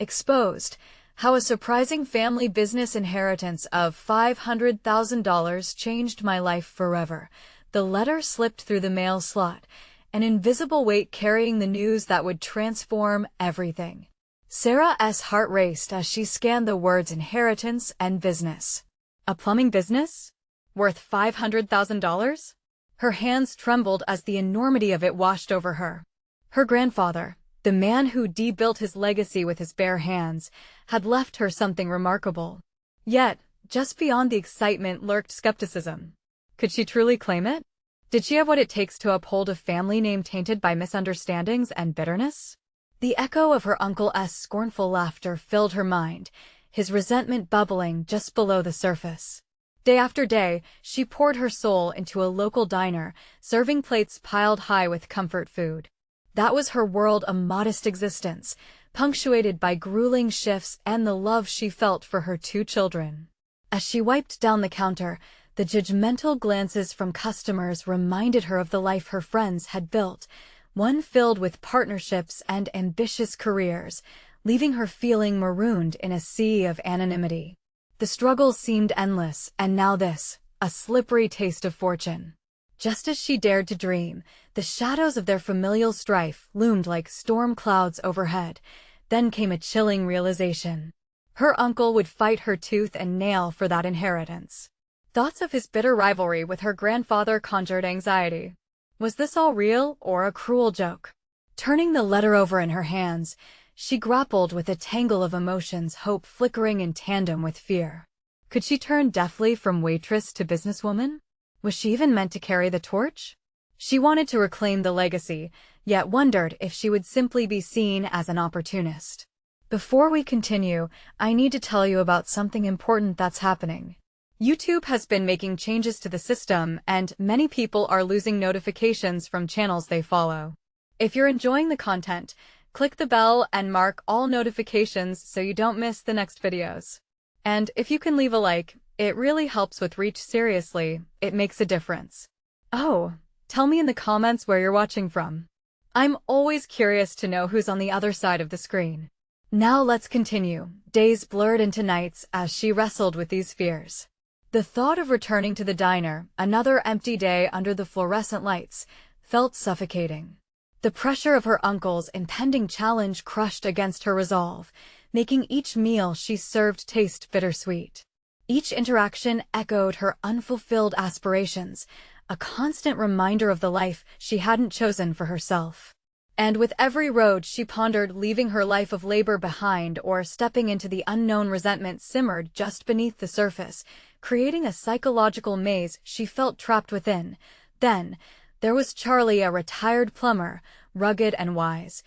Exposed. How a surprising family business inheritance of $500,000 changed my life forever. The letter slipped through the mail slot, an invisible weight carrying the news that would transform everything. Sarah's heart raced as she scanned the words inheritance and business. A plumbing business? Worth $500,000? Her hands trembled as the enormity of it washed over her. Her grandfather, the man who built his legacy with his bare hands, had left her something remarkable. Yet, just beyond the excitement lurked skepticism. Could she truly claim it? Did she have what it takes to uphold a family name tainted by misunderstandings and bitterness? The echo of her uncle's scornful laughter filled her mind, his resentment bubbling just below the surface. Day after day, she poured her soul into a local diner, serving plates piled high with comfort food. That was her world, a modest existence, punctuated by grueling shifts and the love she felt for her two children. As she wiped down the counter, the judgmental glances from customers reminded her of the life her friends had built, one filled with partnerships and ambitious careers, leaving her feeling marooned in a sea of anonymity. The struggle seemed endless, and now this, a slippery taste of fortune. Just as she dared to dream, the shadows of their familial strife loomed like storm clouds overhead. Then came a chilling realization. Her uncle would fight her tooth and nail for that inheritance. Thoughts of his bitter rivalry with her grandfather conjured anxiety. Was this all real or a cruel joke? Turning the letter over in her hands, she grappled with a tangle of emotions, hope flickering in tandem with fear. Could she turn deftly from waitress to businesswoman? Was she even meant to carry the torch? She wanted to reclaim the legacy, yet wondered if she would simply be seen as an opportunist. Before we continue, I need to tell you about something important that's happening. YouTube has been making changes to the system, and many people are losing notifications from channels they follow. If you're enjoying the content, click the bell and mark all notifications so you don't miss the next videos. And if you can leave a like, it really helps with reach. Seriously, it makes a difference. Oh, tell me in the comments where you're watching from. I'm always curious to know who's on the other side of the screen. Now let's continue. Days blurred into nights as she wrestled with these fears. The thought of returning to the diner, another empty day under the fluorescent lights, felt suffocating. The pressure of her uncle's impending challenge crushed against her resolve, making each meal she served taste bittersweet. Each interaction echoed her unfulfilled aspirations, a constant reminder of the life she hadn't chosen for herself. And with every road she pondered, leaving her life of labor behind or stepping into the unknown, resentment simmered just beneath the surface, creating a psychological maze she felt trapped within. Then, there was Charlie, a retired plumber, rugged and wise,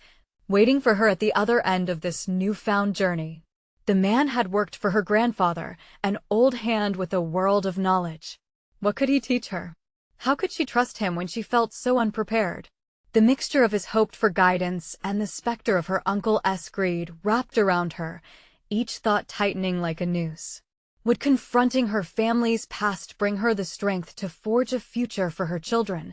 waiting for her at the other end of this newfound journey. The man had worked for her grandfather, an old hand with a world of knowledge. What could he teach her? How could she trust him when she felt so unprepared? The mixture of his hoped-for guidance and the specter of her uncle's greed wrapped around her, each thought tightening like a noose. Would confronting her family's past bring her the strength to forge a future for her children?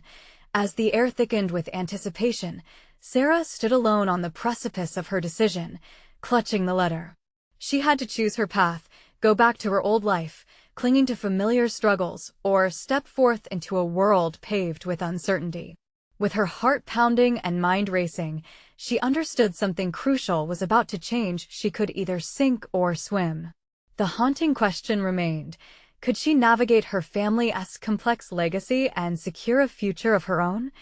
As the air thickened with anticipation, Sarah stood alone on the precipice of her decision, clutching the letter. She had to choose her path, go back to her old life, clinging to familiar struggles, or step forth into a world paved with uncertainty. With her heart pounding and mind racing, she understood something crucial was about to change. She could either sink or swim. The haunting question remained: could she navigate her family's complex legacy and secure a future of her own?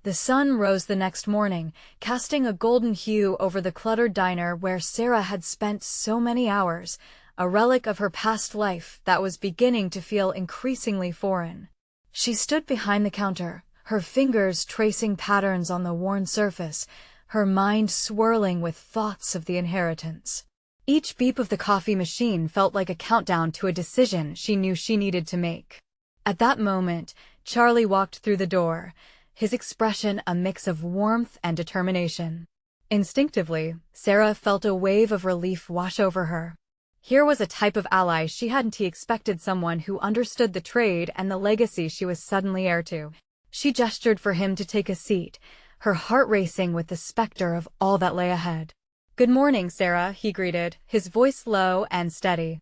The sun rose the next morning, casting a golden hue over the cluttered diner where Sarah had spent so many hours, a relic of her past life that was beginning to feel increasingly foreign. She stood behind the counter, her fingers tracing patterns on the worn surface, her mind swirling with thoughts of the inheritance. Each beep of the coffee machine felt like a countdown to a decision she knew she needed to make. At that moment, Charlie walked through the door, his expression a mix of warmth and determination. Instinctively, Sarah felt a wave of relief wash over her. Here was a type of ally she hadn't expected, someone who understood the trade and the legacy she was suddenly heir to. She gestured for him to take a seat, her heart racing with the specter of all that lay ahead. "Good morning, Sarah," he greeted, his voice low and steady.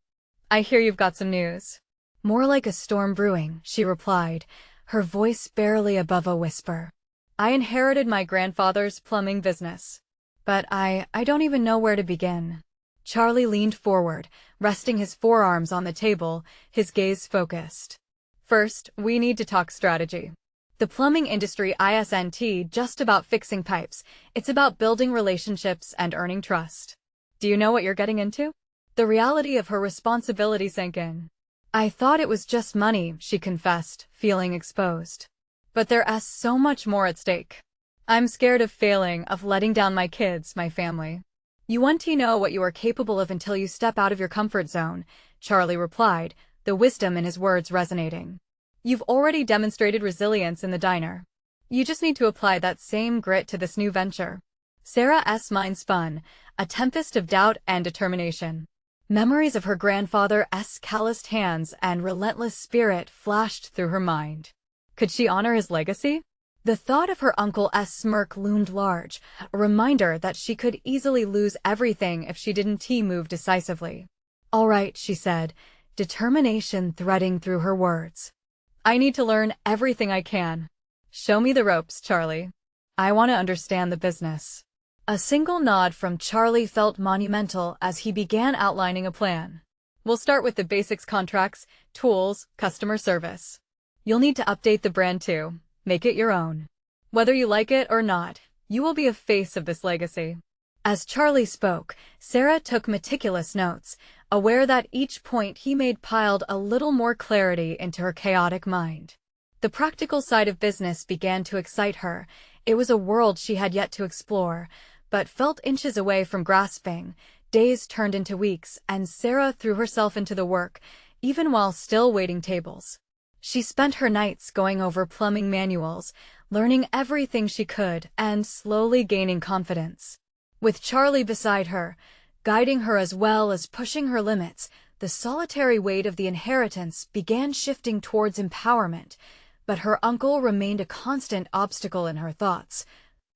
"I hear you've got some news." "More like a storm brewing," she replied, her voice barely above a whisper. "I inherited my grandfather's plumbing business. But I don't even know where to begin." Charlie leaned forward, resting his forearms on the table, his gaze focused. "First, we need to talk strategy. The plumbing industry isn't just about fixing pipes, it's about building relationships and earning trust. Do you know what you're getting into?" The reality of her responsibility sank in. "I thought it was just money," she confessed, feeling exposed. "But there's so much more at stake. I'm scared of failing, of letting down my kids, my family." "You want to know what you are capable of until you step out of your comfort zone," Charlie replied, the wisdom in his words resonating. "You've already demonstrated resilience in the diner. You just need to apply that same grit to this new venture." Sarah's mind spun, a tempest of doubt and determination. Memories of her grandfather's calloused hands and relentless spirit flashed through her mind. Could she honor his legacy? The thought of her uncle's smirk loomed large, a reminder that she could easily lose everything if she didn't move decisively. "All right," she said, determination threading through her words. "I need to learn everything I can. Show me the ropes, Charlie. I want to understand the business." A single nod from Charlie felt monumental as he began outlining a plan. "We'll start with the basics: contracts, tools, customer service. You'll need to update the brand too. Make it your own. Whether you like it or not, you will be a face of this legacy." As Charlie spoke, Sarah took meticulous notes, aware that each point he made piled a little more clarity into her chaotic mind. The practical side of business began to excite her. It was a world she had yet to explore, but felt inches away from grasping. Days turned into weeks, and Sarah threw herself into the work, even while still waiting tables. She spent her nights going over plumbing manuals, learning everything she could, and slowly gaining confidence. With Charlie beside her, guiding her as well as pushing her limits, the solitary weight of the inheritance began shifting towards empowerment, but her uncle remained a constant obstacle in her thoughts,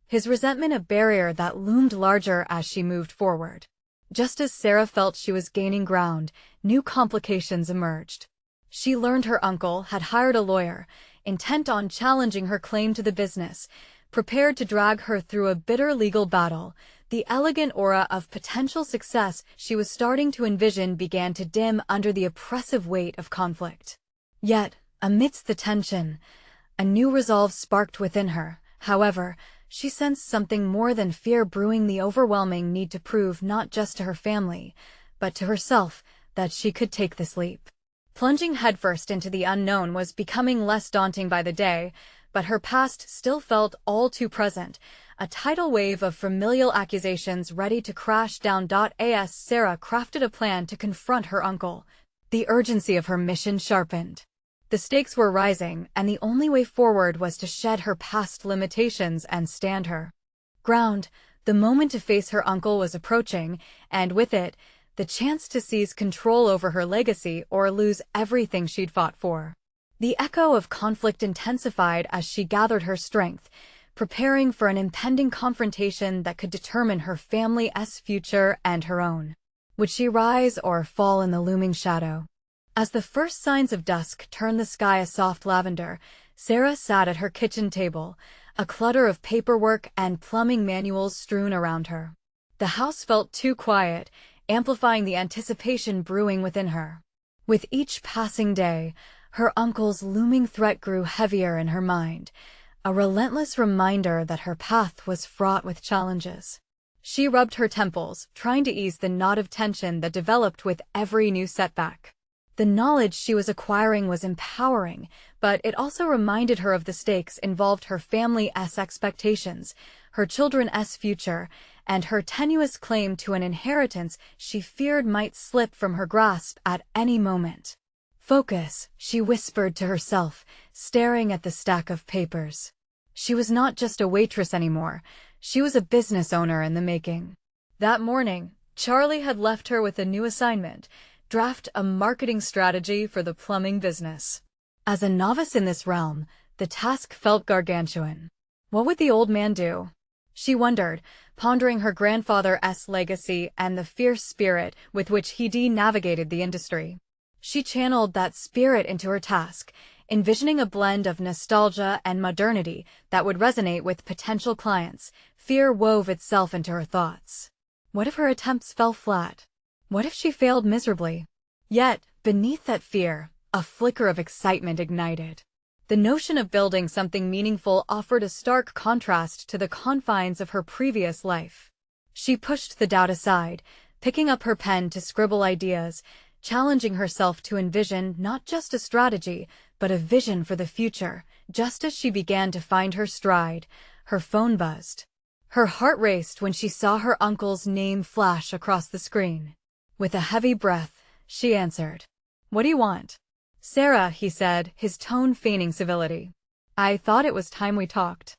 his resentment a barrier that loomed larger as she moved forward. Just as Sarah felt she was gaining ground, new complications emerged. She learned her uncle had hired a lawyer, intent on challenging her claim to the business, prepared to drag her through a bitter legal battle. The elegant aura of potential success she was starting to envision began to dim under the oppressive weight of conflict. Yet, amidst the tension, a new resolve sparked within her. However, she sensed something more than fear brewing: the overwhelming need to prove not just to her family, but to herself, that she could take this leap. Plunging headfirst into the unknown was becoming less daunting by the day, but her past still felt all too present, a tidal wave of familial accusations ready to crash down. As Sarah crafted a plan to confront her uncle, the urgency of her mission sharpened. The stakes were rising, and the only way forward was to shed her past limitations and stand her ground. The moment to face her uncle was approaching, and with it, the chance to seize control over her legacy or lose everything she'd fought for. The echo of conflict intensified as she gathered her strength, preparing for an impending confrontation that could determine her family's future and her own. Would she rise or fall in the looming shadow? As the first signs of dusk turned the sky a soft lavender, Sarah sat at her kitchen table, a clutter of paperwork and plumbing manuals strewn around her. The house felt too quiet, amplifying the anticipation brewing within her. With each passing day, her uncle's looming threat grew heavier in her mind, a relentless reminder that her path was fraught with challenges. She rubbed her temples, trying to ease the knot of tension that developed with every new setback. The knowledge she was acquiring was empowering, but it also reminded her of the stakes involved: her family's expectations, her children's future, and her tenuous claim to an inheritance she feared might slip from her grasp at any moment. "Focus," she whispered to herself, staring at the stack of papers. She was not just a waitress anymore, she was a business owner in the making. That morning, Charlie had left her with a new assignment: draft a marketing strategy for the plumbing business. As a novice in this realm, the task felt gargantuan. What would the old man do? She wondered, pondering her grandfather's legacy and the fierce spirit with which he navigated the industry. She channeled that spirit into her task, envisioning a blend of nostalgia and modernity that would resonate with potential clients. Fear wove itself into her thoughts. What if her attempts fell flat? What if she failed miserably? Yet, beneath that fear, a flicker of excitement ignited. The notion of building something meaningful offered a stark contrast to the confines of her previous life. She pushed the doubt aside, picking up her pen to scribble ideas, challenging herself to envision not just a strategy, but a vision for the future. Just as she began to find her stride, her phone buzzed. Her heart raced when she saw her uncle's name flash across the screen. With a heavy breath, she answered. "What do you want?" "Sarah," he said, his tone feigning civility. "I thought it was time we talked.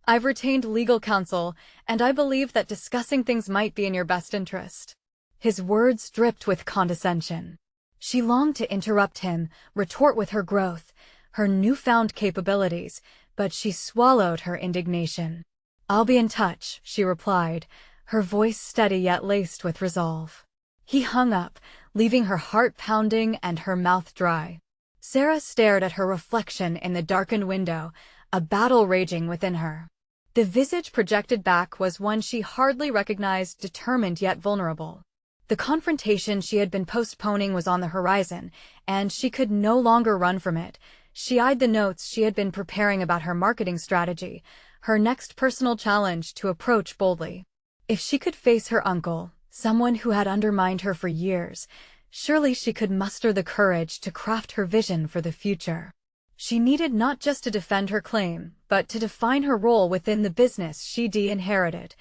I've retained legal counsel, and I believe that discussing things might be in your best interest." His words dripped with condescension. She longed to interrupt him, retort with her growth, her newfound capabilities, but she swallowed her indignation. "I'll be in touch," she replied, her voice steady yet laced with resolve. He hung up, leaving her heart pounding and her mouth dry. Sarah stared at her reflection in the darkened window, a battle raging within her. The visage projected back was one she hardly recognized, determined yet vulnerable. The confrontation she had been postponing was on the horizon, and she could no longer run from it. She eyed the notes she had been preparing about her marketing strategy, her next personal challenge to approach boldly. If she could face her uncle, someone who had undermined her for years, surely she could muster the courage to craft her vision for the future. She needed not just to defend her claim, but to define her role within the business she'd inherited.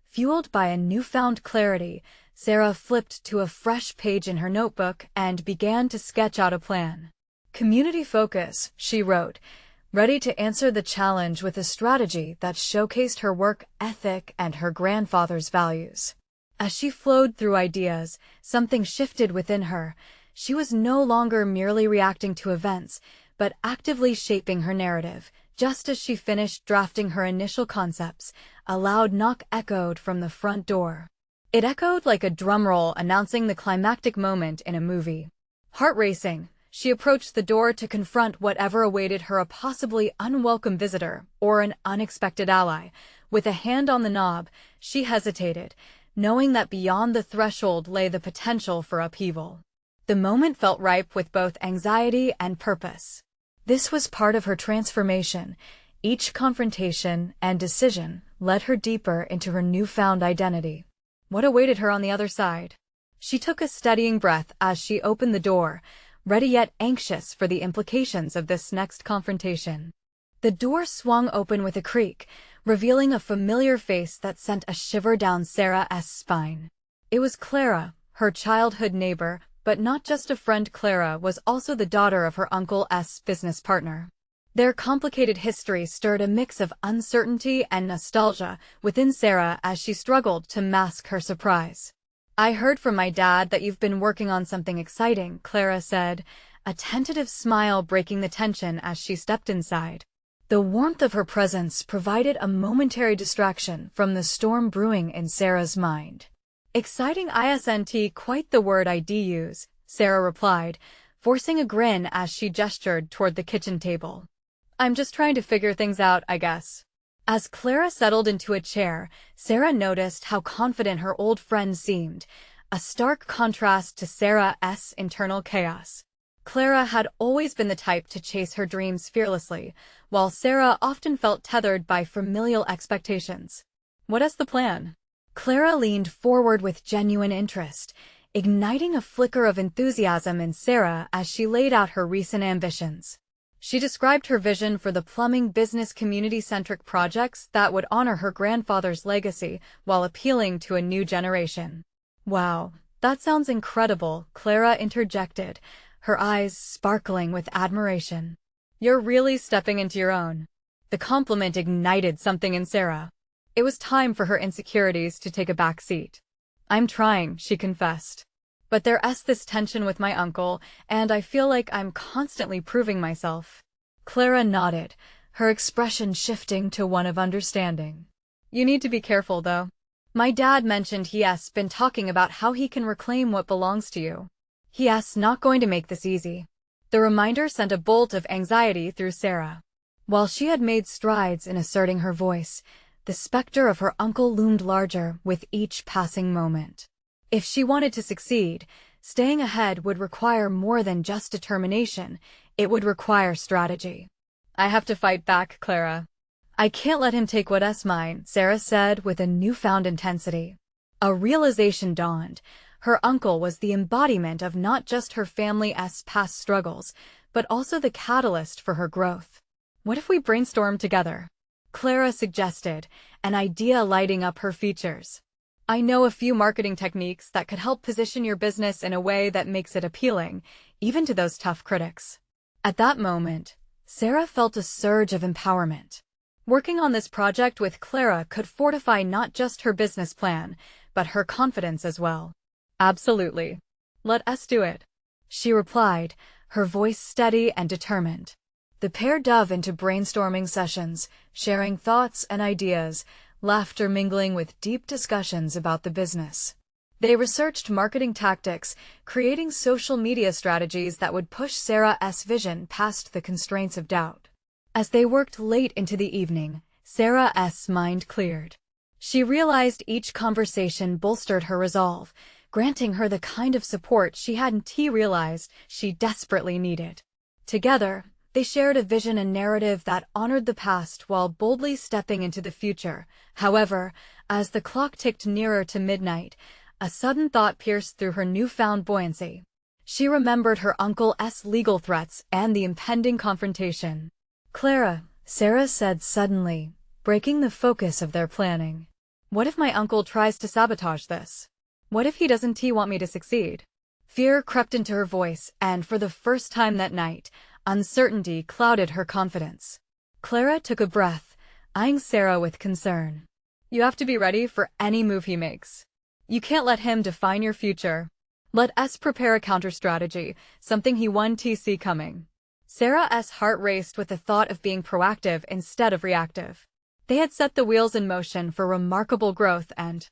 Fueled by a newfound clarity, Sarah flipped to a fresh page in her notebook and began to sketch out a plan. "Community focus," she wrote, ready to answer the challenge with a strategy that showcased her work ethic and her grandfather's values. As she flowed through ideas, something shifted within her. She was no longer merely reacting to events, but actively shaping her narrative. Just as she finished drafting her initial concepts, a loud knock echoed from the front door. It echoed like a drumroll announcing the climactic moment in a movie. Heart racing, she approached the door to confront whatever awaited her, a possibly unwelcome visitor or an unexpected ally. With a hand on the knob, she hesitated, knowing that beyond the threshold lay the potential for upheaval. The moment felt ripe with both anxiety and purpose. This was part of her transformation. Each confrontation and decision led her deeper into her newfound identity. What awaited her on the other side? She took a steadying breath as she opened the door, ready yet anxious for the implications of this next confrontation. The door swung open with a creak, revealing a familiar face that sent a shiver down Sarah's spine. It was Clara, her childhood neighbor, but not just a friend. Clara was also the daughter of her uncle's business partner. Their complicated history stirred a mix of uncertainty and nostalgia within Sarah as she struggled to mask her surprise. "I heard from my dad that you've been working on something exciting," Clara said, a tentative smile breaking the tension as she stepped inside. The warmth of her presence provided a momentary distraction from the storm brewing in Sarah's mind. "Exciting isn't quite the word I'd use," Sarah replied, forcing a grin as she gestured toward the kitchen table. "I'm just trying to figure things out, I guess." As Clara settled into a chair, Sarah noticed how confident her old friend seemed, a stark contrast to Sarah's internal chaos. Clara had always been the type to chase her dreams fearlessly, while Sarah often felt tethered by familial expectations. "What is the plan?" Clara leaned forward with genuine interest, igniting a flicker of enthusiasm in Sarah as she laid out her recent ambitions. She described her vision for the plumbing business, community-centric projects that would honor her grandfather's legacy while appealing to a new generation. "Wow, that sounds incredible," Clara interjected, her eyes sparkling with admiration. "You're really stepping into your own." The compliment ignited something in Sarah. It was time for her insecurities to take a back seat. "I'm trying," she confessed. "But there's this tension with my uncle, and I feel like I'm constantly proving myself." Clara nodded, her expression shifting to one of understanding. You need to be careful, though. My dad mentioned he has been talking about how he can reclaim what belongs to you. He is not going to make this easy. The reminder sent a bolt of anxiety through Sarah. While she had made strides in asserting her voice, the specter of her uncle loomed larger with each passing moment. If she wanted to succeed, staying ahead would require more than just determination. It would require strategy. I have to fight back, Clara. I can't let him take what's mine, Sarah said with a newfound intensity. A realization dawned. Her uncle was the embodiment of not just her family's past struggles, but also the catalyst for her growth. What if we brainstorm together? Clara suggested, an idea lighting up her features. I know a few marketing techniques that could help position your business in a way that makes it appealing, even to those tough critics. At that moment, Sarah felt a surge of empowerment. Working on this project with Clara could fortify not just her business plan, but her confidence as well. Absolutely. Let us do it, she replied, her voice steady and determined. The pair dove into brainstorming sessions, sharing thoughts and ideas, laughter mingling with deep discussions about the business. They researched marketing tactics, creating social media strategies that would push Sarah's vision past the constraints of doubt. As they worked late into the evening, Sarah's mind cleared. She realized each conversation bolstered her resolve, granting her the kind of support she hadn't realized she desperately needed. Together, they shared a vision and narrative that honored the past while boldly stepping into the future. However, as the clock ticked nearer to midnight, a sudden thought pierced through her newfound buoyancy. She remembered her uncle's legal threats and the impending confrontation. Clara, Sarah said suddenly, breaking the focus of their planning. What if my uncle tries to sabotage this? What if he doesn't want me to succeed? Fear crept into her voice, and for the first time that night, uncertainty clouded her confidence. Clara took a breath, eyeing Sarah with concern. You have to be ready for any move he makes. You can't let him define your future. Let us prepare a counter-strategy, something he won't see coming. Sarah's heart raced with the thought of being proactive instead of reactive. They had set the wheels in motion for remarkable growth and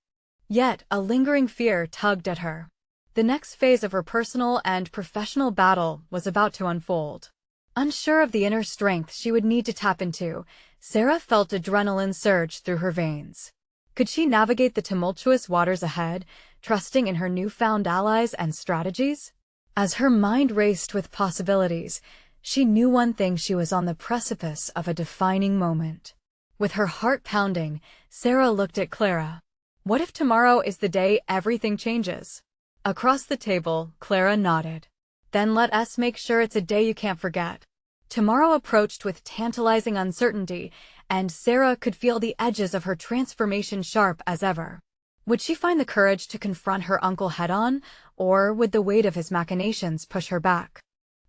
yet a lingering fear tugged at her. The next phase of her personal and professional battle was about to unfold. Unsure of the inner strength she would need to tap into, Sarah felt adrenaline surge through her veins. Could she navigate the tumultuous waters ahead, trusting in her newfound allies and strategies? As her mind raced with possibilities, she knew one thing: she was on the precipice of a defining moment. With her heart pounding, Sarah looked at Clara. What if tomorrow is the day everything changes? Across the table, Clara nodded. Then let us make sure it's a day you can't forget. Tomorrow approached with tantalizing uncertainty, and Sarah could feel the edges of her transformation sharp as ever. Would she find the courage to confront her uncle head-on, or would the weight of his machinations push her back?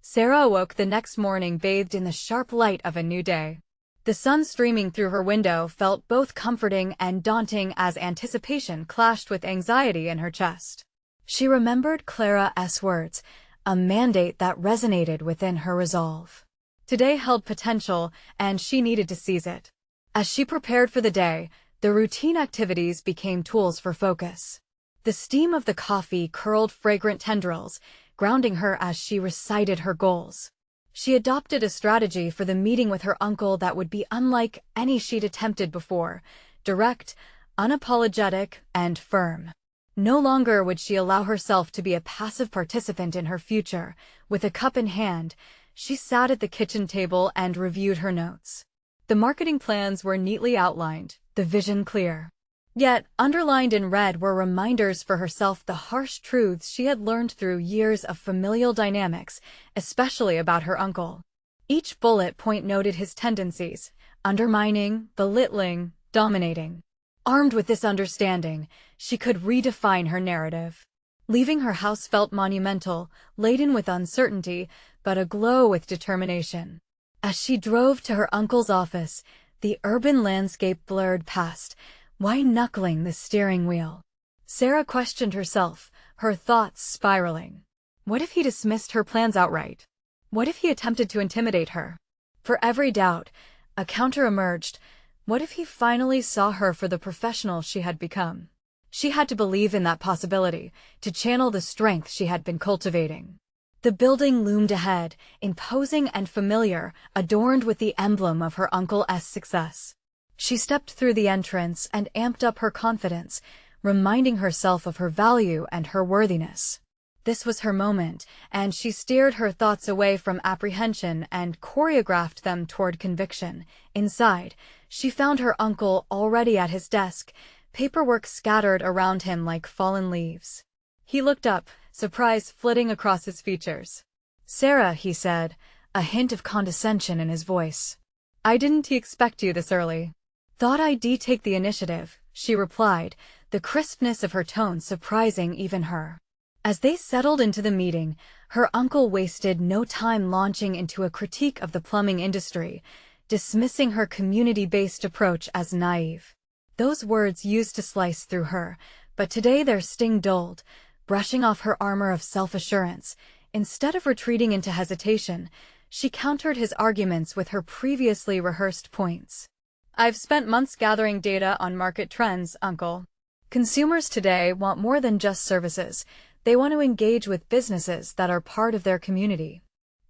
Sarah awoke the next morning bathed in the sharp light of a new day. The sun streaming through her window felt both comforting and daunting as anticipation clashed with anxiety in her chest. She remembered Clara's words, a mandate that resonated within her resolve. Today held potential, and she needed to seize it. As she prepared for the day, the routine activities became tools for focus. The steam of the coffee curled fragrant tendrils, grounding her as she recited her goals. She adopted a strategy for the meeting with her uncle that would be unlike any she'd attempted before: direct, unapologetic, and firm. No longer would she allow herself to be a passive participant in her future. With a cup in hand, she sat at the kitchen table and reviewed her notes. The marketing plans were neatly outlined, the vision clear. Yet, underlined in red were reminders for herself: the harsh truths she had learned through years of familial dynamics, especially about her uncle. Each bullet point noted his tendencies: undermining, belittling, dominating. Armed with this understanding, she could redefine her narrative. Leaving her house felt monumental, laden with uncertainty, but aglow with determination. As she drove to her uncle's office, the urban landscape blurred past, white-knuckling the steering wheel. Sarah questioned herself, her thoughts spiraling. What if he dismissed her plans outright? What if he attempted to intimidate her? For every doubt, a counter emerged: What if he finally saw her for the professional she had become? She had to believe in that possibility, to channel the strength she had been cultivating. The building loomed ahead, imposing and familiar, adorned with the emblem of her uncle's success. She stepped through the entrance and amped up her confidence, reminding herself of her value and her worthiness. This was her moment, and she steered her thoughts away from apprehension and choreographed them toward conviction. Inside, she found her uncle already at his desk, paperwork scattered around him like fallen leaves. He looked up, surprise flitting across his features. "Sarah," he said, a hint of condescension in his voice. "I didn't expect you this early." "Thought I'd take the initiative," she replied, the crispness of her tone surprising even her. As they settled into the meeting, her uncle wasted no time launching into a critique of the plumbing industry, dismissing her community-based approach as naive. Those words used to slice through her, but today their sting dulled, brushing off her armor of self-assurance. Instead of retreating into hesitation, she countered his arguments with her previously rehearsed points. "I've spent months gathering data on market trends, Uncle. Consumers today want more than just services. They want to engage with businesses that are part of their community.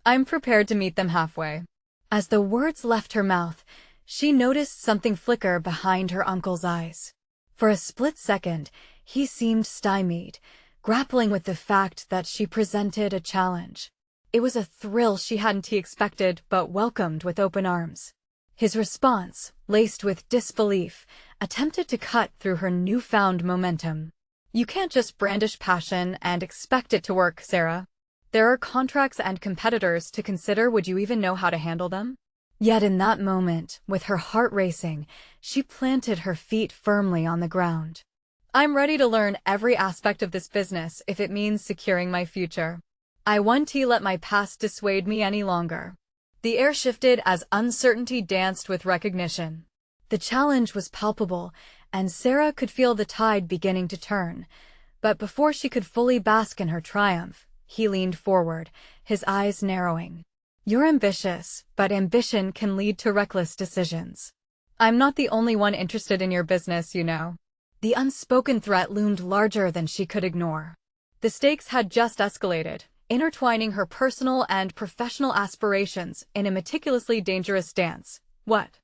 I'm prepared to meet them halfway." As the words left her mouth, she noticed something flicker behind her uncle's eyes. For a split second, he seemed stymied, grappling with the fact that she presented a challenge. It was a thrill she hadn't expected but welcomed with open arms. His response, laced with disbelief, attempted to cut through her newfound momentum. "You can't just brandish passion and expect it to work, Sarah. There are contracts and competitors to consider. Would you even know how to handle them?" Yet in that moment, with her heart racing, she planted her feet firmly on the ground. "I'm ready to learn every aspect of this business if it means securing my future. I won't let my past dissuade me any longer." The air shifted as uncertainty danced with recognition. The challenge was palpable, and Sarah could feel the tide beginning to turn. But before she could fully bask in her triumph, he leaned forward, his eyes narrowing. "You're ambitious, but ambition can lead to reckless decisions. I'm not the only one interested in your business, you know." The unspoken threat loomed larger than she could ignore. The stakes had just escalated, intertwining her personal and professional aspirations in a meticulously dangerous dance. What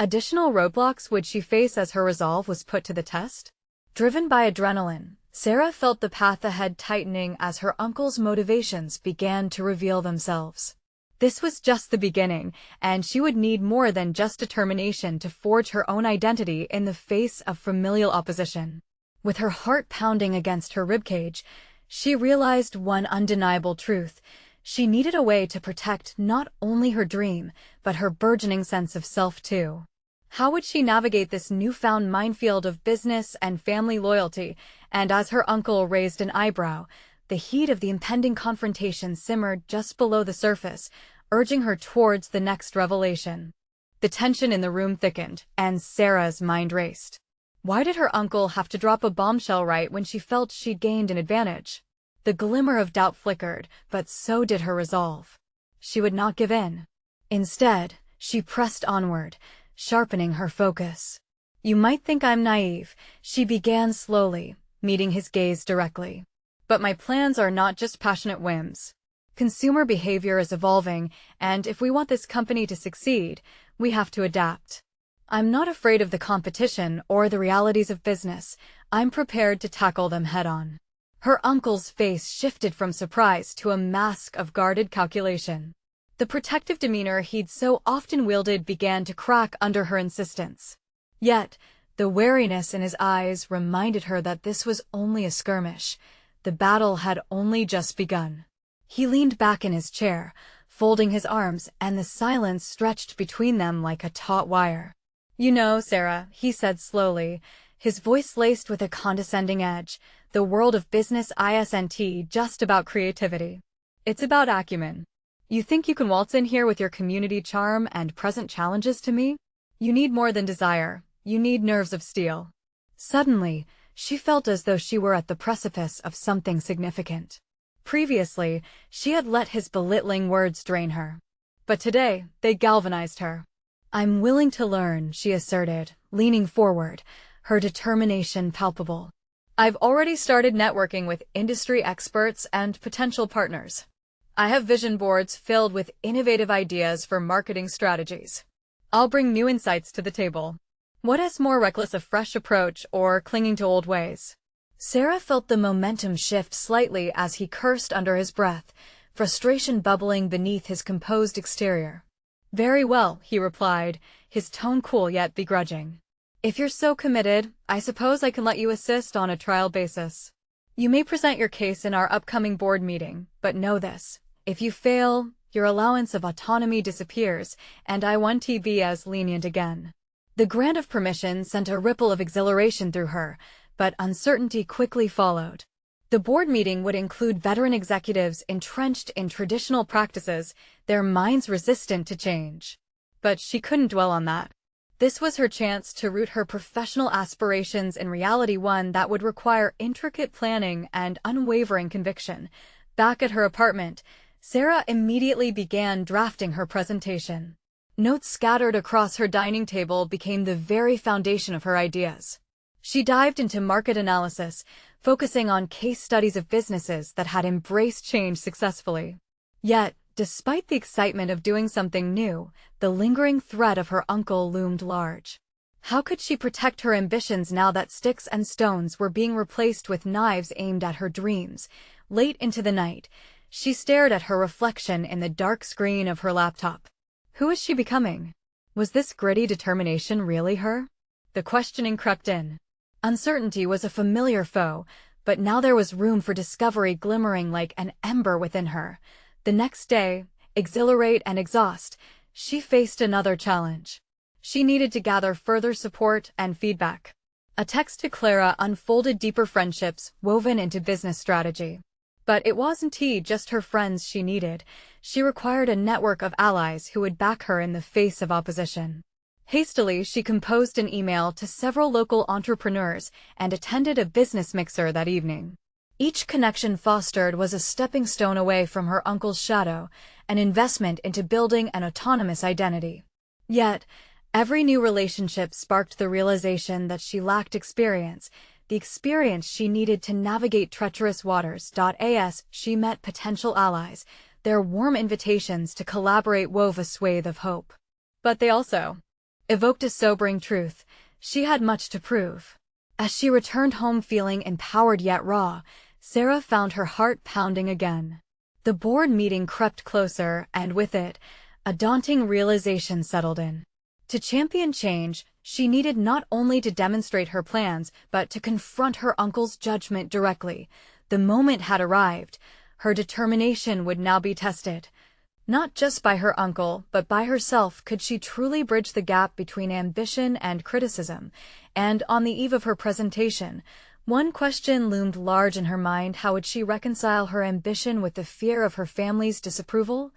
additional roadblocks would she face as her resolve was put to the test? Driven by adrenaline, Sarah felt the path ahead tightening as her uncle's motivations began to reveal themselves. This was just the beginning, and she would need more than just determination to forge her own identity in the face of familial opposition. With her heart pounding against her ribcage, she realized one undeniable truth. She needed a way to protect not only her dream, but her burgeoning sense of self too. How would she navigate this newfound minefield of business and family loyalty? And as her uncle raised an eyebrow, the heat of the impending confrontation simmered just below the surface, urging her towards the next revelation. The tension in the room thickened, and Sarah's mind raced. Why did her uncle have to drop a bombshell right when she felt she'd gained an advantage? The glimmer of doubt flickered, but so did her resolve. She would not give in. Instead, she pressed onward, sharpening her focus. "You might think I'm naive," she began slowly, meeting his gaze directly. "But my plans are not just passionate whims. Consumer behavior is evolving, and if we want this company to succeed, we have to adapt. I'm not afraid of the competition or the realities of business. I'm prepared to tackle them head-on." Her uncle's face shifted from surprise to a mask of guarded calculation. The protective demeanor he'd so often wielded began to crack under her insistence. Yet, the wariness in his eyes reminded her that this was only a skirmish. The battle had only just begun. He leaned back in his chair, folding his arms, and the silence stretched between them like a taut wire. "You know, Sarah," he said slowly, his voice laced with a condescending edge, "the world of business isn't just about creativity. It's about acumen. You think you can waltz in here with your community charm and present challenges to me? You need more than desire. You need nerves of steel." Suddenly, she felt as though she were at the precipice of something significant. Previously, she had let his belittling words drain her. But today, they galvanized her. I'm willing to learn, she asserted, leaning forward, her determination palpable. I've already started networking with industry experts and potential partners. I have vision boards filled with innovative ideas for marketing strategies. I'll bring new insights to the table. What is more reckless, a fresh approach or clinging to old ways? Sarah felt the momentum shift slightly as he cursed under his breath, frustration bubbling beneath his composed exterior. Very well, he replied, his tone cool yet begrudging. If you're so committed, I suppose I can let you assist on a trial basis. You may present your case in our upcoming board meeting, but know this. If you fail, your allowance of autonomy disappears, and I won't be as lenient again. The grant of permission sent a ripple of exhilaration through her, but uncertainty quickly followed. The board meeting would include veteran executives entrenched in traditional practices, their minds resistant to change. But she couldn't dwell on that. This was her chance to root her professional aspirations in reality, one that would require intricate planning and unwavering conviction. Back at her apartment, Sarah immediately began drafting her presentation. Notes scattered across her dining table became the very foundation of her ideas. She dived into market analysis, focusing on case studies of businesses that had embraced change successfully. Yet, despite the excitement of doing something new, the lingering threat of her uncle loomed large. How could she protect her ambitions now that sticks and stones were being replaced with knives aimed at her dreams? Late into the night, she stared at her reflection in the dark screen of her laptop. Who was she becoming? Was this gritty determination really her? The questioning crept in. Uncertainty was a familiar foe, but now there was room for discovery glimmering like an ember within her. The next day, exhilarate and exhaust, she faced another challenge. She needed to gather further support and feedback. A text to Clara unfolded deeper friendships woven into business strategy. But it wasn't just her friends she needed. She required a network of allies who would back her in the face of opposition. Hastily, she composed an email to several local entrepreneurs and attended a business mixer that evening. Each connection fostered was a stepping stone away from her uncle's shadow, an investment into building an autonomous identity. Yet, every new relationship sparked the realization that she lacked experience, the experience she needed to navigate treacherous waters. As she met potential allies, their warm invitations to collaborate wove a swathe of hope. But they also evoked a sobering truth. She had much to prove. As she returned home feeling empowered yet raw, Sarah found her heart pounding again. The board meeting crept closer, and with it, a daunting realization settled in. To champion change, she needed not only to demonstrate her plans, but to confront her uncle's judgment directly. The moment had arrived. Her determination would now be tested. Not just by her uncle, but by herself could she truly bridge the gap between ambition and criticism. And on the eve of her presentation, one question loomed large in her mind: how would she reconcile her ambition with the fear of her family's disapproval?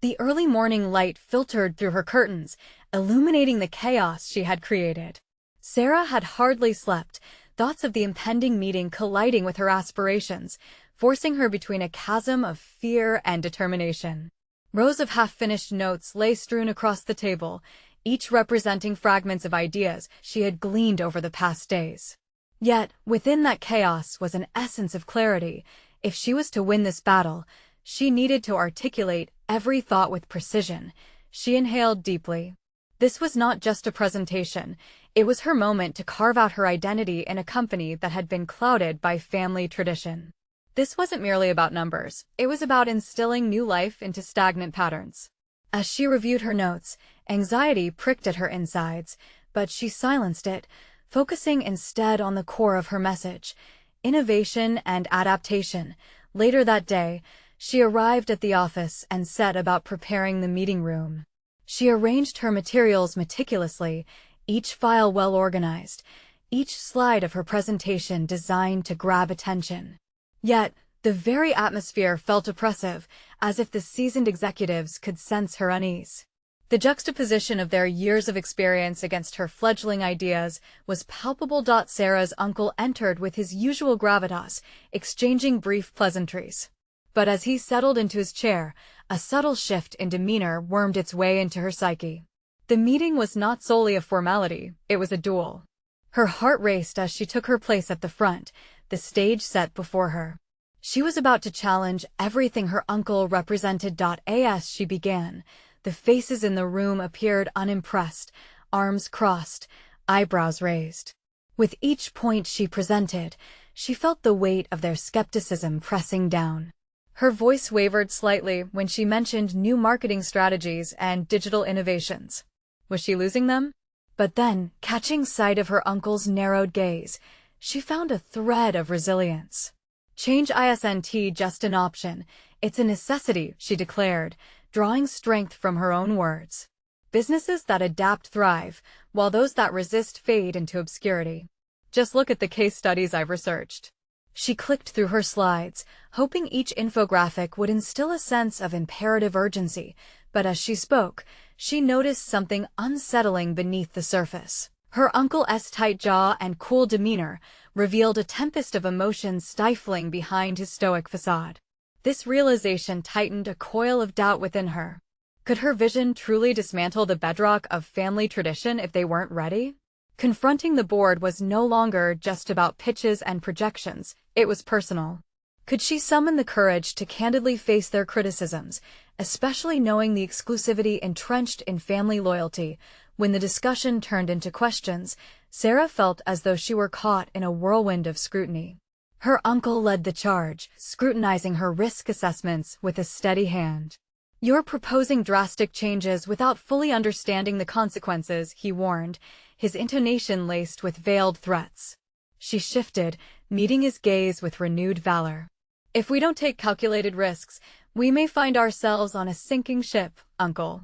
The early morning light filtered through her curtains, illuminating the chaos she had created. Sarah had hardly slept, thoughts of the impending meeting colliding with her aspirations, forcing her between a chasm of fear and determination. Rows of half-finished notes lay strewn across the table, each representing fragments of ideas she had gleaned over the past days. Yet, within that chaos was an essence of clarity. If she was to win this battle, she needed to articulate every thought with precision. She inhaled deeply. This was not just a presentation. It was her moment to carve out her identity in a company that had been clouded by family tradition. This wasn't merely about numbers. It was about instilling new life into stagnant patterns. As she reviewed her notes, anxiety pricked at her insides, but she silenced it, focusing instead on the core of her message: innovation and adaptation. Later that day, she arrived at the office and set about preparing the meeting room. She arranged her materials meticulously, each file well organized, each slide of her presentation designed to grab attention. Yet, the very atmosphere felt oppressive, as if the seasoned executives could sense her unease. The juxtaposition of their years of experience against her fledgling ideas was palpable. Sarah's uncle entered with his usual gravitas, exchanging brief pleasantries. But as he settled into his chair, a subtle shift in demeanor wormed its way into her psyche. The meeting was not solely a formality, it was a duel. Her heart raced as she took her place at the front, the stage set before her. She was about to challenge everything her uncle represented. As she began, the faces in the room appeared unimpressed, arms crossed, eyebrows raised. With each point she presented, she felt the weight of their skepticism pressing down. Her voice wavered slightly when she mentioned new marketing strategies and digital innovations. Was she losing them? But then, catching sight of her uncle's narrowed gaze, she found a thread of resilience. Change isn't just an option, it's a necessity, she declared, drawing strength from her own words. Businesses that adapt thrive, while those that resist fade into obscurity. Just look at the case studies I've researched. She clicked through her slides, hoping each infographic would instill a sense of imperative urgency, but as she spoke, she noticed something unsettling beneath the surface. Her uncle's tight jaw and cool demeanor revealed a tempest of emotions stifling behind his stoic facade. This realization tightened a coil of doubt within her. Could her vision truly dismantle the bedrock of family tradition if they weren't ready? Confronting the board was no longer just about pitches and projections, it was personal. Could she summon the courage to candidly face their criticisms, especially knowing the exclusivity entrenched in family loyalty? When the discussion turned into questions, Sarah felt as though she were caught in a whirlwind of scrutiny. Her uncle led the charge, scrutinizing her risk assessments with a steady hand. "You're proposing drastic changes without fully understanding the consequences," he warned, his intonation laced with veiled threats. She shifted, meeting his gaze with renewed valor. "If we don't take calculated risks, we may find ourselves on a sinking ship, Uncle.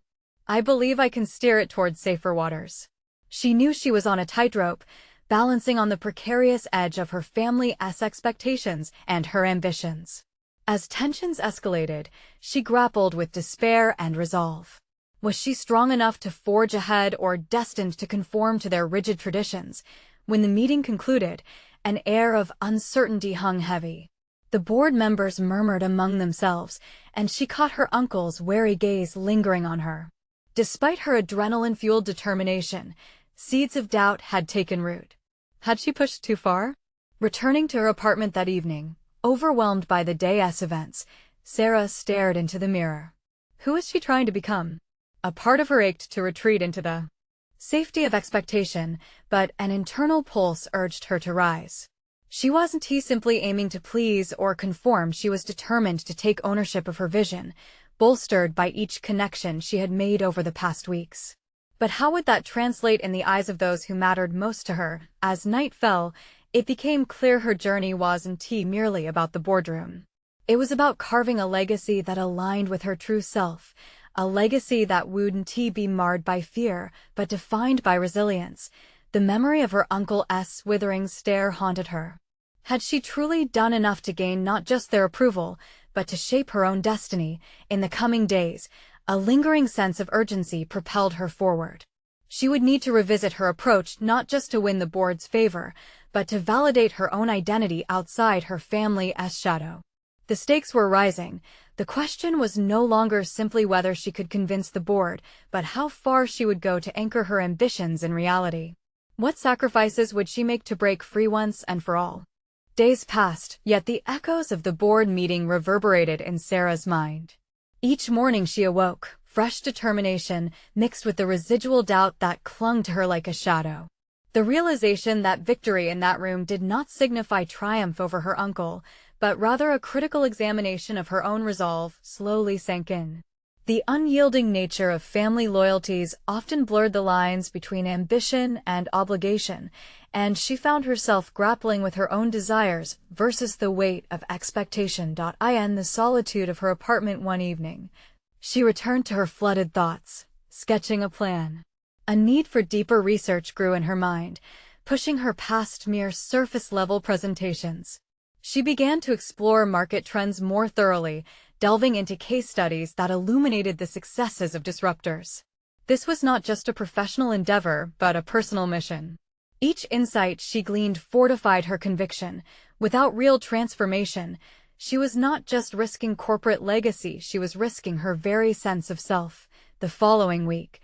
I believe I can steer it towards safer waters." She knew she was on a tightrope, balancing on the precarious edge of her family's expectations and her ambitions. As tensions escalated, she grappled with despair and resolve. Was she strong enough to forge ahead or destined to conform to their rigid traditions? When the meeting concluded, an air of uncertainty hung heavy. The board members murmured among themselves, and she caught her uncle's wary gaze lingering on her. Despite her adrenaline-fueled determination, seeds of doubt had taken root. Had she pushed too far? Returning to her apartment that evening, overwhelmed by the day's events, Sarah stared into the mirror. Who was she trying to become? A part of her ached to retreat into the safety of expectation, but an internal pulse urged her to rise. She wasn't simply aiming to please or conform, she was determined to take ownership of her vision, bolstered by each connection she had made over the past weeks. But how would that translate in the eyes of those who mattered most to her? As night fell, it became clear her journey wasn't merely about the boardroom. It was about carving a legacy that aligned with her true self, a legacy that wouldn't be marred by fear, but defined by resilience. The memory of her uncle's withering stare haunted her. Had she truly done enough to gain not just their approval, but to shape her own destiny? In the coming days, a lingering sense of urgency propelled her forward. She would need to revisit her approach not just to win the board's favor, but to validate her own identity outside her family's shadow. The stakes were rising. The question was no longer simply whether she could convince the board, but how far she would go to anchor her ambitions in reality. What sacrifices would she make to break free once and for all? Days passed, yet the echoes of the board meeting reverberated in Sarah's mind. Each morning she awoke, fresh determination mixed with the residual doubt that clung to her like a shadow. The realization that victory in that room did not signify triumph over her uncle, but rather a critical examination of her own resolve, slowly sank in. The unyielding nature of family loyalties often blurred the lines between ambition and obligation, and she found herself grappling with her own desires versus the weight of expectation. In the solitude of her apartment one evening, she returned to her flooded thoughts, sketching a plan. A need for deeper research grew in her mind, pushing her past mere surface-level presentations. She began to explore market trends more thoroughly, delving into case studies that illuminated the successes of disruptors. This was not just a professional endeavor, but a personal mission. Each insight she gleaned fortified her conviction. Without real transformation, she was not just risking corporate legacy, she was risking her very sense of self. The following week,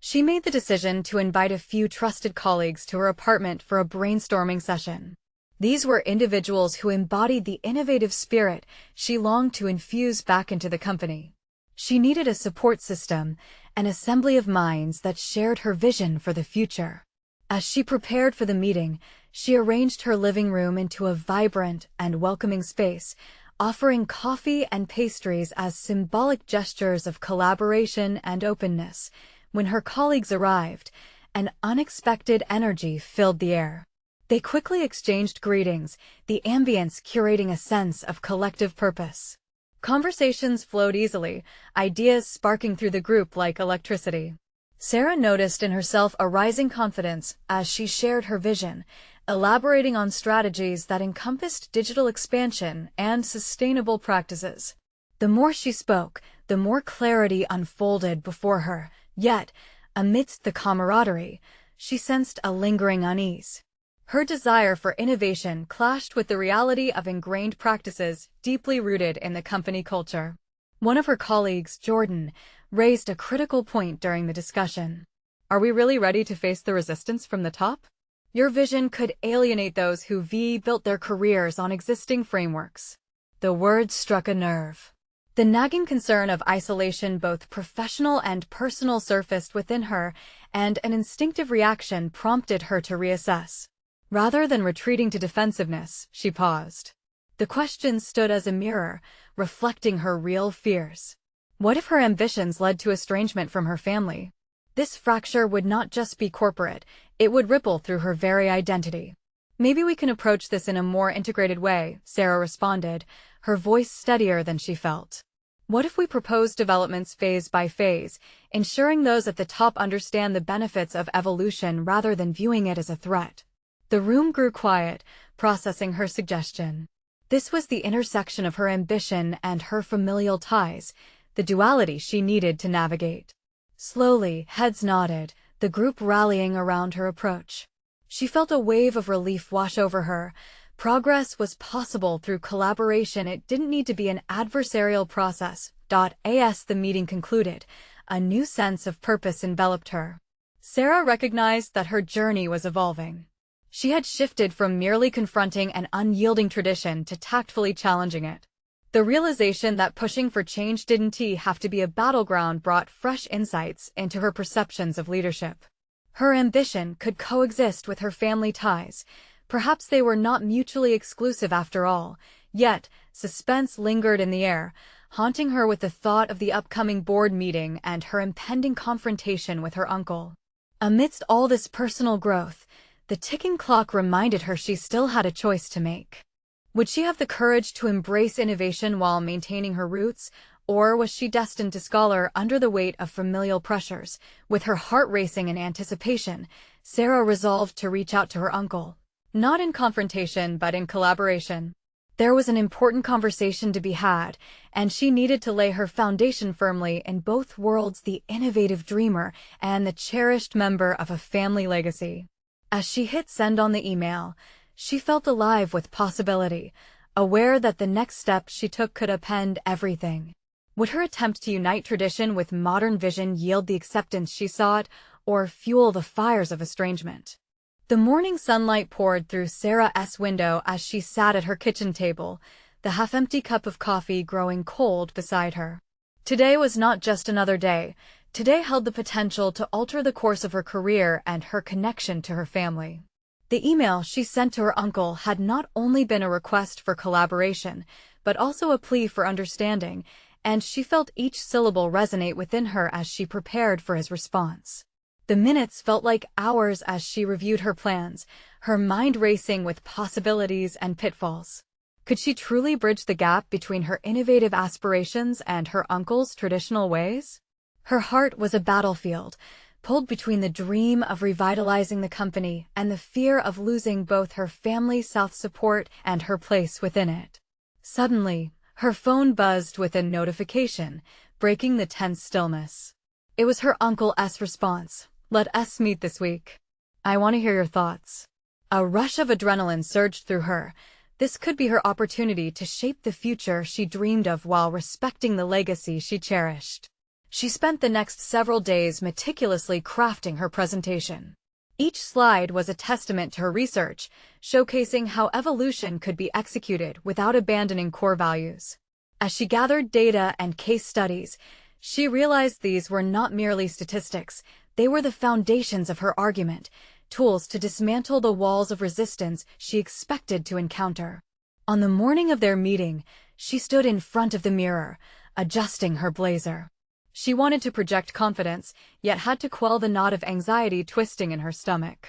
She made the decision to invite a few trusted colleagues to her apartment for a brainstorming session. These were individuals who embodied the innovative spirit she longed to infuse back into the company. She needed a support system, an assembly of minds that shared her vision for the future. As she prepared for the meeting, she arranged her living room into a vibrant and welcoming space, offering coffee and pastries as symbolic gestures of collaboration and openness. When her colleagues arrived, an unexpected energy filled the air. They quickly exchanged greetings, the ambience curating a sense of collective purpose. Conversations flowed easily, ideas sparking through the group like electricity. Sarah noticed in herself a rising confidence as she shared her vision, elaborating on strategies that encompassed digital expansion and sustainable practices. The more she spoke, the more clarity unfolded before her, yet, amidst the camaraderie, she sensed a lingering unease. Her desire for innovation clashed with the reality of ingrained practices deeply rooted in the company culture. One of her colleagues, Jordan, raised a critical point during the discussion. Are we really ready to face the resistance from the top? Your vision could alienate those who built their careers on existing frameworks. The words struck a nerve. The nagging concern of isolation, both professional and personal, surfaced within her, and an instinctive reaction prompted her to reassess. Rather than retreating to defensiveness, she paused. The question stood as a mirror, reflecting her real fears. What if her ambitions led to estrangement from her family? This fracture would not just be corporate, it would ripple through her very identity. Maybe we can approach this in a more integrated way, Sarah responded, her voice steadier than she felt. What if we propose developments phase by phase, ensuring those at the top understand the benefits of evolution rather than viewing it as a threat? The room grew quiet, processing her suggestion. This was the intersection of her ambition and her familial ties, the duality she needed to navigate. Slowly, heads nodded, the group rallying around her approach. She felt a wave of relief wash over her. Progress was possible through collaboration. It didn't need to be an adversarial process. As the meeting concluded, a new sense of purpose enveloped her. Sarah recognized that her journey was evolving. She had shifted from merely confronting an unyielding tradition to tactfully challenging it. The realization that pushing for change didn't have to be a battleground brought fresh insights into her perceptions of leadership. Her ambition could coexist with her family ties. Perhaps they were not mutually exclusive after all. Yet, suspense lingered in the air, haunting her with the thought of the upcoming board meeting and her impending confrontation with her uncle. Amidst all this personal growth, the ticking clock reminded her she still had a choice to make. Would she have the courage to embrace innovation while maintaining her roots, or was she destined to scholar under the weight of familial pressures? With her heart racing in anticipation, Sarah resolved to reach out to her uncle. Not in confrontation, but in collaboration. There was an important conversation to be had, and she needed to lay her foundation firmly in both worlds: the innovative dreamer and the cherished member of a family legacy. As she hit send on the email, she felt alive with possibility, aware that the next step she took could upend everything. Would her attempt to unite tradition with modern vision yield the acceptance she sought, or fuel the fires of estrangement? The morning sunlight poured through Sarah's window as she sat at her kitchen table, the half-empty cup of coffee growing cold beside her. Today was not just another day. Today held the potential to alter the course of her career and her connection to her family. The email she sent to her uncle had not only been a request for collaboration, but also a plea for understanding, and she felt each syllable resonate within her as she prepared for his response. The minutes felt like hours as she reviewed her plans, her mind racing with possibilities and pitfalls. Could she truly bridge the gap between her innovative aspirations and her uncle's traditional ways? Her heart was a battlefield, pulled between the dream of revitalizing the company and the fear of losing both her family's support and her place within it. Suddenly, her phone buzzed with a notification, breaking the tense stillness. It was her uncle's response. "Let us meet this week. I want to hear your thoughts." A rush of adrenaline surged through her. This could be her opportunity to shape the future she dreamed of while respecting the legacy she cherished. She spent the next several days meticulously crafting her presentation. Each slide was a testament to her research, showcasing how evolution could be executed without abandoning core values. As she gathered data and case studies, she realized these were not merely statistics, they were the foundations of her argument, tools to dismantle the walls of resistance she expected to encounter. On the morning of their meeting, she stood in front of the mirror, adjusting her blazer. She wanted to project confidence, yet had to quell the knot of anxiety twisting in her stomach.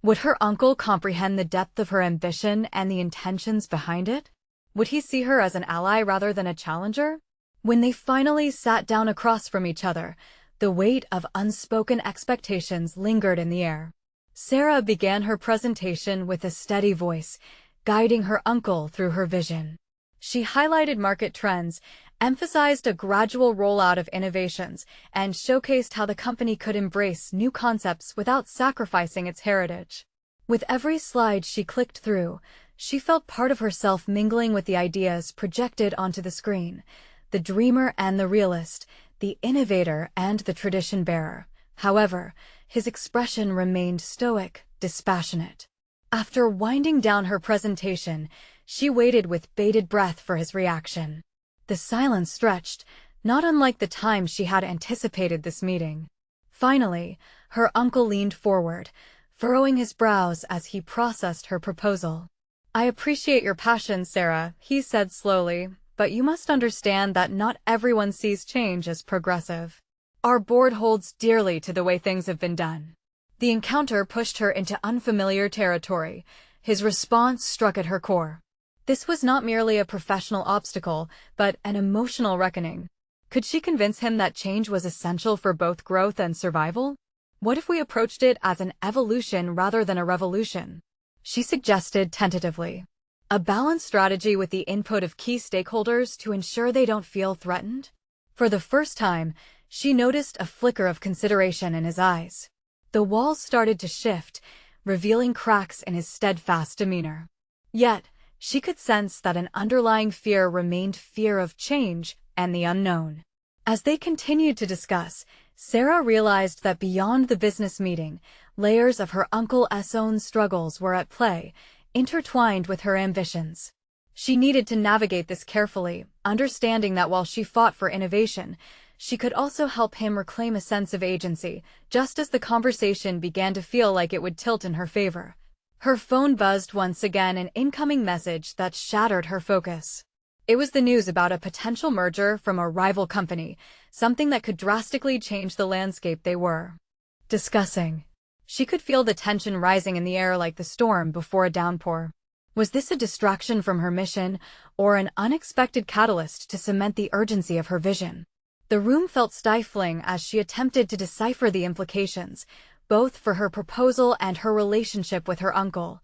Would her uncle comprehend the depth of her ambition and the intentions behind it? Would he see her as an ally rather than a challenger? When they finally sat down across from each other, the weight of unspoken expectations lingered in the air. Sarah began her presentation with a steady voice, guiding her uncle through her vision. She highlighted market trends, emphasized a gradual rollout of innovations, and showcased how the company could embrace new concepts without sacrificing its heritage. With every slide she clicked through, she felt part of herself mingling with the ideas projected onto the screen, the dreamer and the realist, the innovator and the tradition bearer. However, his expression remained stoic, dispassionate. After winding down her presentation, she waited with bated breath for his reaction. The silence stretched, not unlike the time she had anticipated this meeting. Finally, her uncle leaned forward, furrowing his brows as he processed her proposal. "I appreciate your passion, Sarah," he said slowly, "but you must understand that not everyone sees change as progressive. Our board holds dearly to the way things have been done." The encounter pushed her into unfamiliar territory. His response struck at her core. This was not merely a professional obstacle, but an emotional reckoning. Could she convince him that change was essential for both growth and survival? What if we approached it as an evolution rather than a revolution? She suggested tentatively. A balanced strategy with the input of key stakeholders to ensure they don't feel threatened? For the first time, she noticed a flicker of consideration in his eyes. The walls started to shift, revealing cracks in his steadfast demeanor. Yet, she could sense that an underlying fear remained, fear of change and the unknown. As they continued to discuss, Sarah realized that beyond the business meeting, layers of her uncle's own struggles were at play, intertwined with her ambitions. She needed to navigate this carefully, understanding that while she fought for innovation, she could also help him reclaim a sense of agency, just as the conversation began to feel like it would tilt in her favor. Her phone buzzed once again, an incoming message that shattered her focus. It was the news about a potential merger from a rival company, something that could drastically change the landscape they were discussing. She could feel the tension rising in the air like the storm before a downpour. Was this a distraction from her mission, or an unexpected catalyst to cement the urgency of her vision? The room felt stifling as she attempted to decipher the implications, both for her proposal and her relationship with her uncle.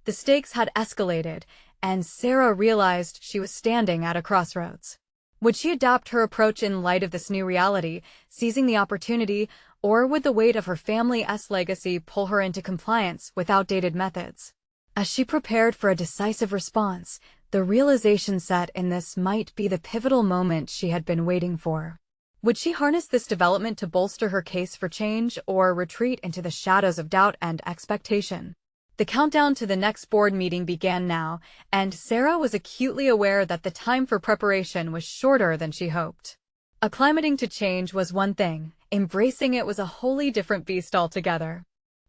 The stakes had escalated, and Sarah realized she was standing at a crossroads. Would she adapt her approach in light of this new reality, seizing the opportunity, or would the weight of her family's legacy pull her into compliance with outdated methods? As she prepared for a decisive response, the realization set in this might be the pivotal moment she had been waiting for. Would she harness this development to bolster her case for change or retreat into the shadows of doubt and expectation? The countdown to the next board meeting began now, and Sarah was acutely aware that the time for preparation was shorter than she hoped. Acclimating to change was one thing, embracing it was a wholly different beast altogether.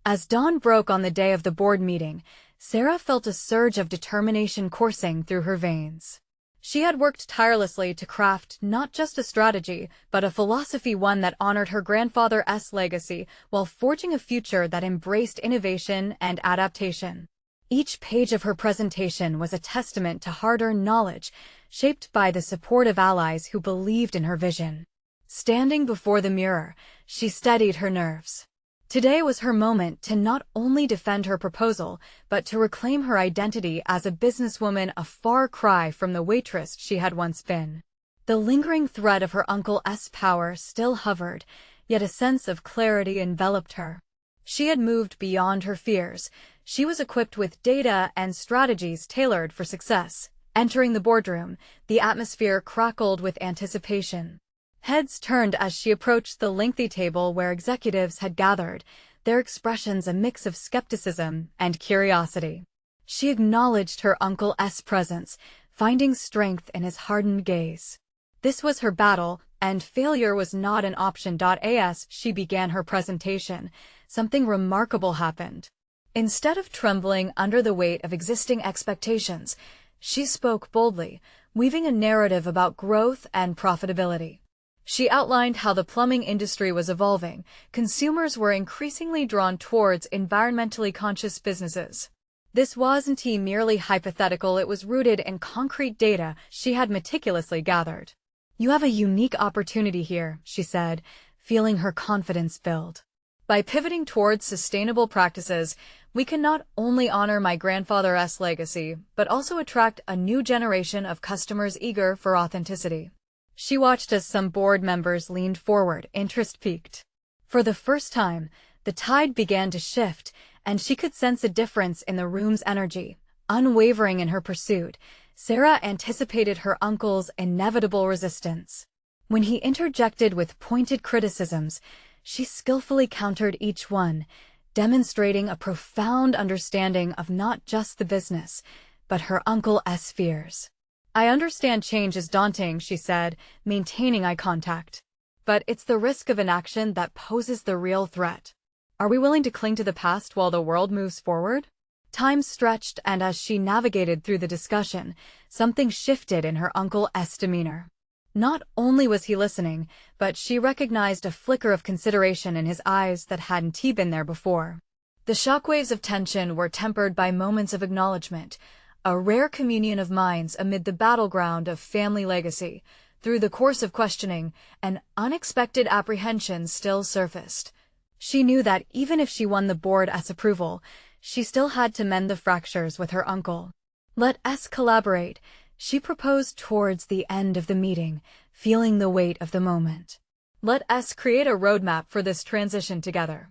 As dawn broke on the day of the board meeting, Sarah felt a surge of determination coursing through her veins. She had worked tirelessly to craft not just a strategy, but a philosophy, one that honored her grandfather's legacy while forging a future that embraced innovation and adaptation. Each page of her presentation was a testament to hard-earned knowledge, shaped by the support of allies who believed in her vision. Standing before the mirror, she steadied her nerves. Today was her moment to not only defend her proposal, but to reclaim her identity as a businesswoman, a far cry from the waitress she had once been. The lingering thread of her uncle's power still hovered, yet a sense of clarity enveloped her. She had moved beyond her fears. She was equipped with data and strategies tailored for success. Entering the boardroom, the atmosphere crackled with anticipation. Heads turned as she approached the lengthy table where executives had gathered, their expressions a mix of skepticism and curiosity. She acknowledged her uncle's presence, finding strength in his hardened gaze. This was her battle, and failure was not an option. As she began her presentation, something remarkable happened. Instead of trembling under the weight of existing expectations, she spoke boldly, weaving a narrative about growth and profitability. She outlined how the plumbing industry was evolving. Consumers were increasingly drawn towards environmentally conscious businesses. This wasn't merely hypothetical, it was rooted in concrete data she had meticulously gathered. "You have a unique opportunity here," she said, feeling her confidence build. "By pivoting towards sustainable practices, we can not only honor my grandfather's legacy, but also attract a new generation of customers eager for authenticity." She watched as some board members leaned forward, interest piqued. For the first time, the tide began to shift, and she could sense a difference in the room's energy. Unwavering in her pursuit, Sarah anticipated her uncle's inevitable resistance. When he interjected with pointed criticisms, she skillfully countered each one, demonstrating a profound understanding of not just the business, but her uncle's fears. "I understand change is daunting," she said, maintaining eye contact. "But it's the risk of inaction that poses the real threat. Are we willing to cling to the past while the world moves forward?" Time stretched, and as she navigated through the discussion, something shifted in her uncle's demeanor. Not only was he listening, but she recognized a flicker of consideration in his eyes that hadn't been there before. The shockwaves of tension were tempered by moments of acknowledgement, a rare communion of minds amid the battleground of family legacy. Through the course of questioning, an unexpected apprehension still surfaced. She knew that even if she won the board's approval, she still had to mend the fractures with her uncle. "Let us collaborate," she proposed towards the end of the meeting, feeling the weight of the moment. "Let us create a roadmap for this transition together.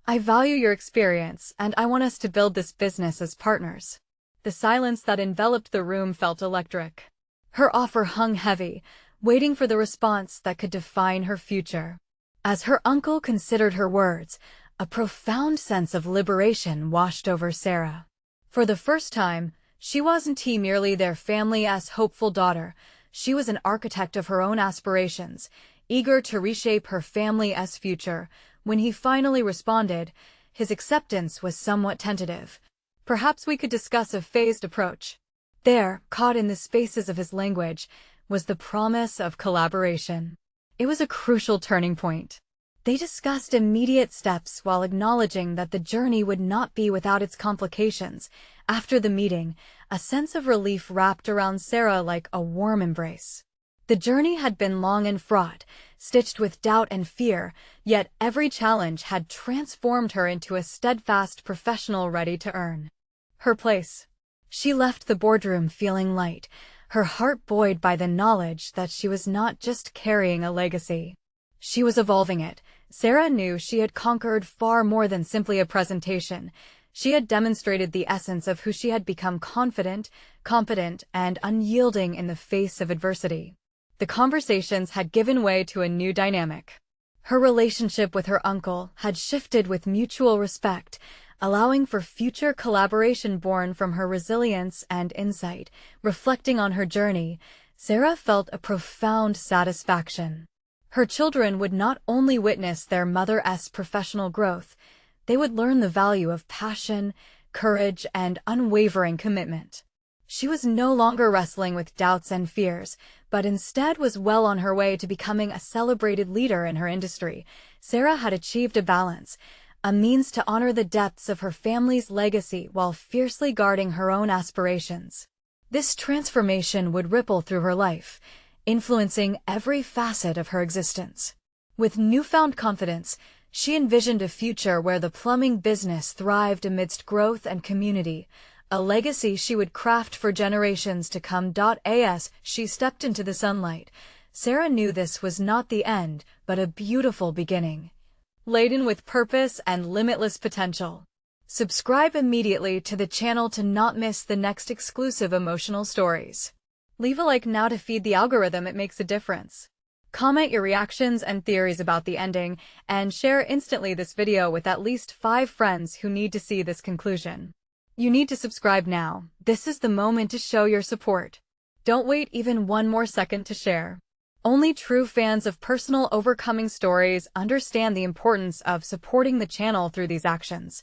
I value your experience, and I want us to build this business as partners." The silence that enveloped the room felt electric. Her offer hung heavy, waiting for the response that could define her future. As her uncle considered her words, a profound sense of liberation washed over Sarah. For the first time, she wasn't merely their family's hopeful daughter. She was an architect of her own aspirations, eager to reshape her family's future. When he finally responded, his acceptance was somewhat tentative. "Perhaps we could discuss a phased approach." There, caught in the spaces of his language, was the promise of collaboration. It was a crucial turning point. They discussed immediate steps while acknowledging that the journey would not be without its complications. After the meeting, a sense of relief wrapped around Sarah like a warm embrace. The journey had been long and fraught, stitched with doubt and fear, yet every challenge had transformed her into a steadfast professional ready to earn her place. She left the boardroom feeling light, her heart buoyed by the knowledge that she was not just carrying a legacy. She was evolving it. Sarah knew she had conquered far more than simply a presentation. She had demonstrated the essence of who she had become: confident, competent, and unyielding in the face of adversity. The conversations had given way to a new dynamic. Her relationship with her uncle had shifted with mutual respect, allowing for future collaboration born from her resilience and insight. Reflecting on her journey, Sarah felt a profound satisfaction. Her children would not only witness their mother's professional growth, they would learn the value of passion, courage, and unwavering commitment. She was no longer wrestling with doubts and fears, but instead was well on her way to becoming a celebrated leader in her industry. Sarah had achieved a balance, a means to honor the depths of her family's legacy while fiercely guarding her own aspirations. This transformation would ripple through her life, influencing every facet of her existence. With newfound confidence, she envisioned a future where the plumbing business thrived amidst growth and community, a legacy she would craft for generations to come. As she stepped into the sunlight, Sarah knew this was not the end, but a beautiful beginning, laden with purpose and limitless potential. Subscribe immediately to the channel to not miss the next exclusive emotional stories. Leave a like now to feed the algorithm, it makes a difference. Comment your reactions and theories about the ending, and share instantly this video with at least 5 friends who need to see this conclusion. You need to subscribe now. This is the moment to show your support. Don't wait even one more second to share. Only true fans of personal overcoming stories understand the importance of supporting the channel through these actions.